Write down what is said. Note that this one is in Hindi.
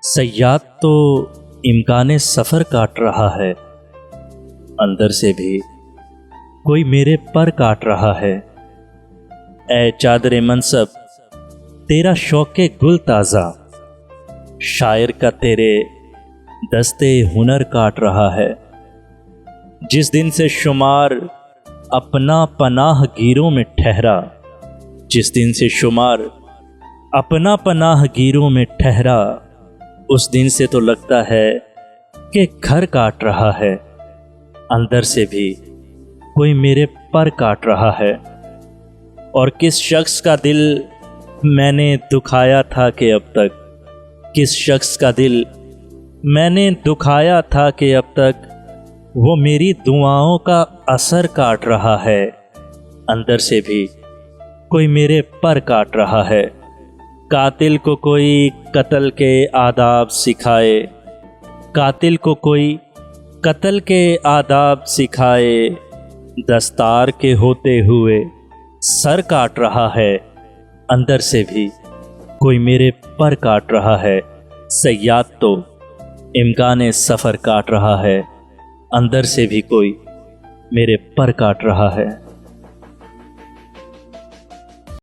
सयाद तो इम्काने सफ़र काट रहा है, अंदर से भी कोई मेरे पर काट रहा है। ए चादरे मनसब तेरा शौक़े गुल ताज़ा, शायर का तेरे दस्ते हुनर काट रहा है। जिस दिन से शुमार अपना पनाह गिरों में ठहरा, जिस दिन से शुमार अपना पनाह गिरों में ठहरा, उस दिन से तो लगता है कि घर काट रहा है। अंदर से भी कोई मेरे पर काट रहा है। और किस शख्स का दिल मैंने दुखाया था कि अब तक, किस शख्स का दिल मैंने दुखाया था कि अब तक वो मेरी दुआओं का असर काट रहा है। अंदर से भी कोई मेरे पर काट रहा है। कातिल को कोई कत्ल के आदाब सिखाए, कातिल को कोई कत्ल के आदाब सिखाए, दस्तार के होते हुए सर काट रहा है। अंदर से भी कोई मेरे पर काट रहा है। सयाद तो इम्काने सफ़र काट रहा है, अंदर से भी कोई मेरे पर काट रहा है।